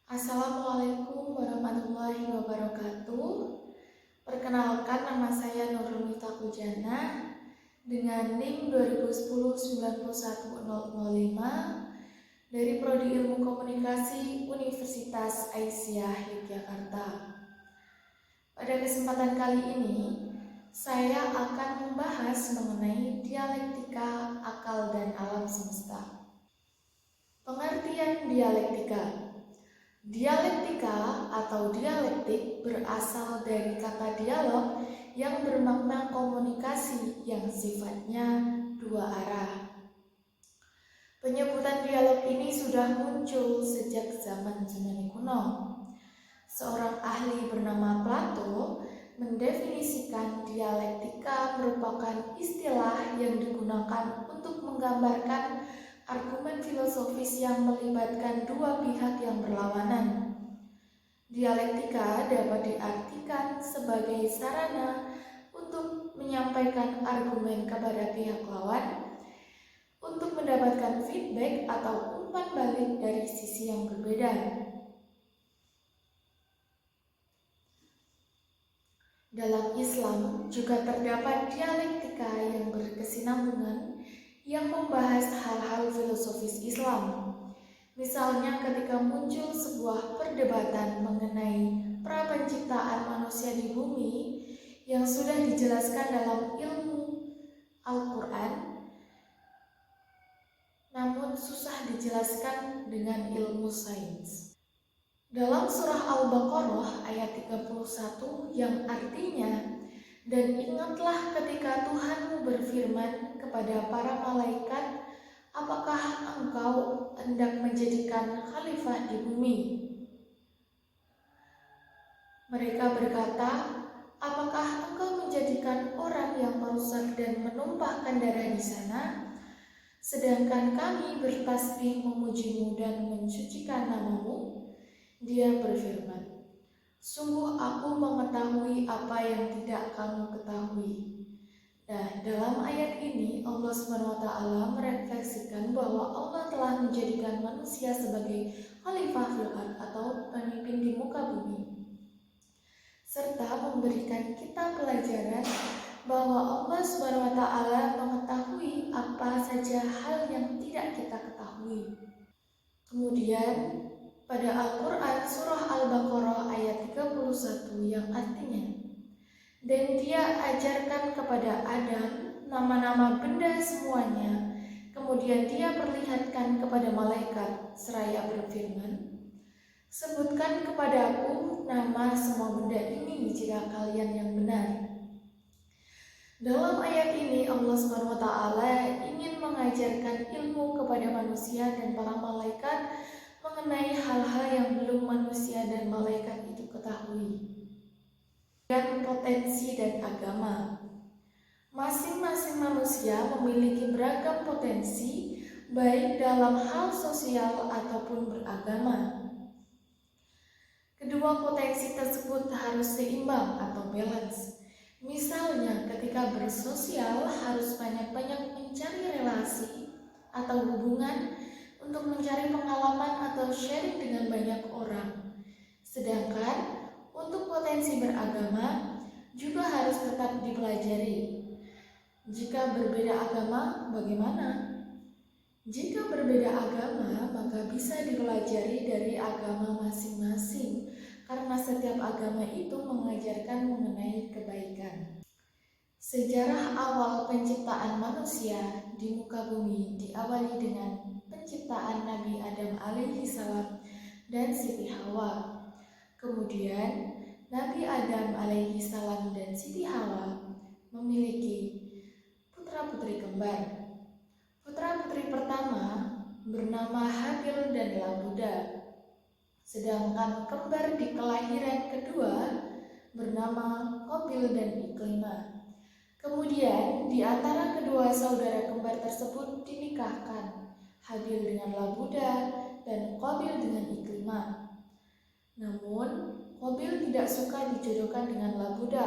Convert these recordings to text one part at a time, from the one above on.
Assalamualaikum warahmatullahi wabarakatuh. Perkenalkan, nama saya Nurul Miftahul dengan NIM 2010-91005 dari Prodi Ilmu Komunikasi Universitas Aisyah Yogyakarta. Pada kesempatan kali ini, saya akan membahas mengenai dialektika akal dan alam semesta. Pengertian dialektika. Dialektika atau dialektik berasal dari kata dialog yang bermakna komunikasi yang sifatnya dua arah. Penyebutan dialog ini sudah muncul sejak zaman Yunani kuno. Seorang ahli bernama Plato mendefinisikan dialektika merupakan istilah yang digunakan untuk menggambarkan argumen filosofis yang melibatkan dua pihak yang berlawanan. Dialektika dapat diartikan sebagai sarana untuk menyampaikan argumen kepada pihak lawan, untuk mendapatkan feedback atau umpan balik dari sisi yang berbeda. Dalam Islam juga terdapat dialektika yang berkesinambungan yang membahas hal-hal filosofis Islam. Misalnya ketika muncul sebuah perdebatan mengenai prapenciptaan manusia di bumi yang sudah dijelaskan dalam ilmu Al-Quran, namun susah dijelaskan dengan ilmu sains. Dalam surah Al-Baqarah ayat 31 yang artinya, "Dan ingatlah ketika Tuhanmu berfirman kepada para malaikat, apakah engkau hendak menjadikan khalifah di bumi? Mereka berkata, apakah engkau menjadikan orang yang merusak dan menumpahkan darah di sana? Sedangkan kami bertasbih memujimu dan mensucikan namamu." Dia berfirman, "Sungguh aku mengetahui apa yang tidak kamu ketahui." Nah, dalam ayat ini Allah SWT merefleksikan bahwa Allah telah menjadikan manusia sebagai khalifah fil ard atau pemimpin di muka bumi, serta memberikan kita pelajaran bahwa Allah SWT mengetahui apa saja hal yang tidak kita ketahui. Kemudian pada Al-Quran surah Al-Baqarah ayat 31 yang artinya, "Dan dia ajarkan kepada Adam nama-nama benda semuanya. Kemudian dia perlihatkan kepada malaikat seraya berfirman, sebutkan kepadaku nama semua benda ini jika kalian yang benar." Dalam ayat ini Allah SWT ingin mengajarkan ilmu kepada manusia dan para malaikat mengenai hal-hal yang belum manusia dan malaikat itu ketahui. Dan potensi dan agama. Masing-masing manusia memiliki beragam potensi, baik dalam hal sosial ataupun beragama. Kedua potensi tersebut harus seimbang atau balance. Misalnya ketika bersosial harus banyak-banyak mencari relasi atau hubungan untuk mencari pengalaman atau sharing dengan banyak orang. Sedangkan untuk potensi beragama juga harus tetap dipelajari. Jika berbeda agama, bagaimana? Jika berbeda agama, maka bisa dipelajari dari agama masing-masing, karena setiap agama itu mengajarkan mengenai kebaikan. Sejarah awal penciptaan manusia di muka bumi diawali dengan penciptaan Nabi Adam alaihi salam dan Siti Hawa. Kemudian Nabi Adam alaihi salam dan Siti Hawa memiliki putra-putri kembar. Putra-putri pertama bernama Habil dan Labuda, sedangkan kembar di kelahiran kedua bernama Qabil dan Iklimah. Kemudian di antara kedua saudara kembar tersebut dinikahkan, Habil dengan Labuda dan Qabil dengan Iklimah. Namun Qabil tidak suka dijodohkan dengan Labuda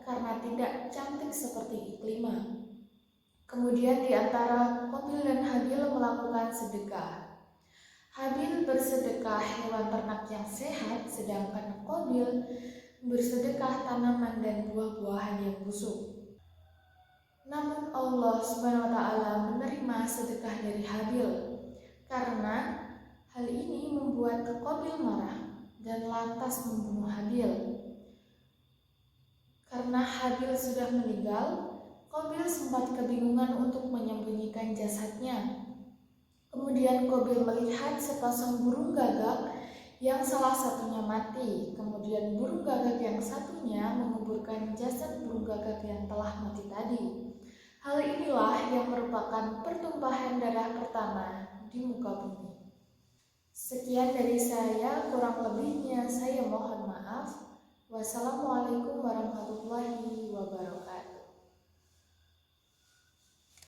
karena tidak cantik seperti Iklimah. Kemudian di antara Qabil dan Habil melakukan sedekah. Habil bersedekah hewan ternak yang sehat, sedangkan Qabil bersedekah tanaman dan buah-buahan yang busuk. Namun Allah Subhanahu wa taala menerima sedekah dari Habil karena hal ini membuat Qabil marah dan lantas membunuh Habil. Karena Habil sudah meninggal, Qabil sempat kebingungan untuk menyembunyikan jasadnya. Kemudian Qabil melihat sepasang burung gagak yang salah satunya mati. Kemudian burung gagak yang satunya menguburkan jasad burung gagak yang telah mati tadi. Hal inilah yang merupakan pertumpahan darah pertama di muka bumi. Sekian dari saya, kurang lebihnya saya mohon maaf. Wassalamualaikum warahmatullahi wabarakatuh.